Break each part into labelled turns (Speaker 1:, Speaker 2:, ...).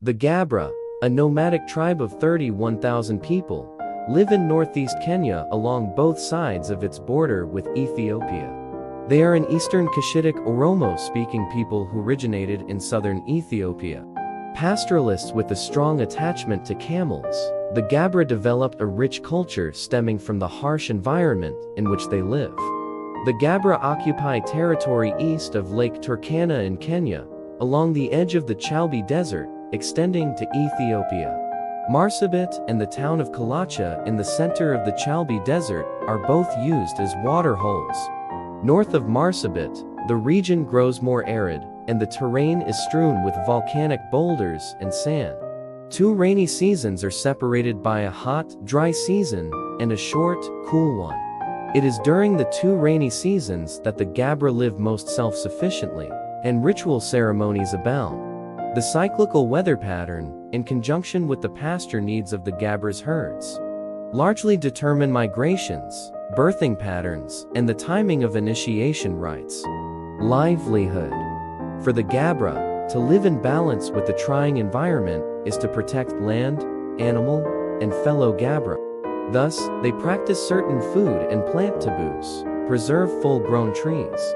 Speaker 1: The Gabra, a nomadic tribe of 31,000 people, live in northeast Kenya along both sides of its border with Ethiopia. They are an Eastern Cushitic Oromo-speaking people who originated in southern Ethiopia. Pastoralists with a strong attachment to camels, the Gabra developed a rich culture stemming from the harsh environment in which they live. The Gabra occupy territory east of Lake Turkana in Kenya, along the edge of the Chalbi Desert, extending to Ethiopia. Marsabit and the town of Kalacha in the center of the Chalbi Desert are both used as water holes. North of Marsabit, the region grows more arid, and the terrain is strewn with volcanic boulders and sand. Two rainy seasons are separated by a hot, dry season and a short, cool one. It is during the two rainy seasons that the Gabra live most self-sufficiently, and ritual ceremonies abound. The cyclical weather pattern, in conjunction with the pasture needs of the Gabra's herds, largely determine migrations, birthing patterns, and the timing of initiation rites. Livelihood. For the Gabra, to live in balance with the trying environment is to protect land, animal, and fellow Gabra. Thus, they practice certain food and plant taboos, preserve full-grown trees,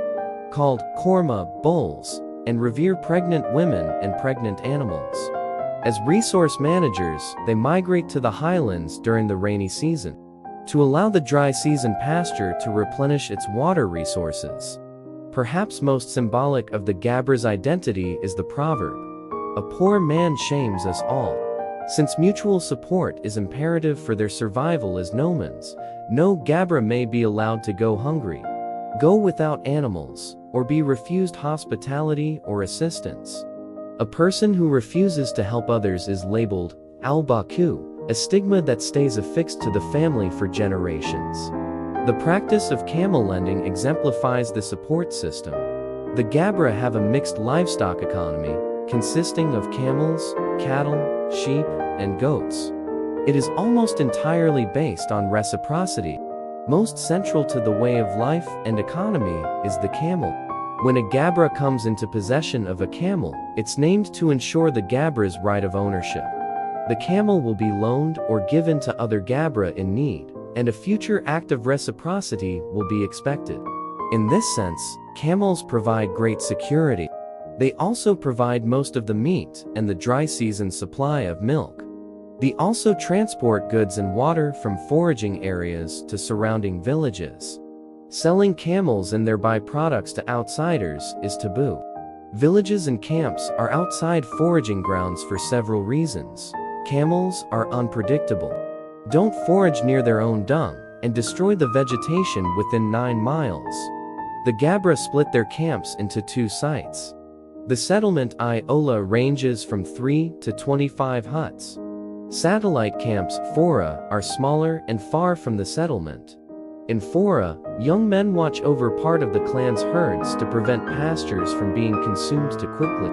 Speaker 1: called korma bowls, and revere pregnant women and pregnant animals. As resource managers, they migrate to the highlands during the rainy season to allow the dry season pasture to replenish its water resources. Perhaps most symbolic of the Gabra's identity is the proverb, "A poor man shames us all." Since mutual support is imperative for their survival as nomads, no Gabra may be allowed to go hungry, go without animals, or be refused hospitality or assistance. A person who refuses to help others is labeled al-Baku, a stigma that stays affixed to the family for generations. The practice of camel lending exemplifies the support system. The Gabra have a mixed livestock economy, consisting of camels, cattle, sheep, and goats. It is almost entirely based on reciprocity. Most central to the way of life and economy is the camel. When a Gabra comes into possession of a camel, it's named to ensure the Gabra's right of ownership. The camel will be loaned or given to other Gabra in need, and a future act of reciprocity will be expected. In this sense, camels provide great security. They also provide most of the meat and the dry season supply of milk. They also transport goods and water from foraging areas to surrounding villages. Selling camels and their byproducts to outsiders is taboo. Villages and camps are outside foraging grounds for several reasons. Camels are unpredictable, don't forage near their own dung, and destroy the vegetation within 9 miles. The Gabra split their camps into 2 sites. The settlement Iola ranges from 3 to 25 huts. Satellite camps Fora are smaller and far from the settlement. In Fora, young men watch over part of the clan's herds to prevent pastures from being consumed too quickly.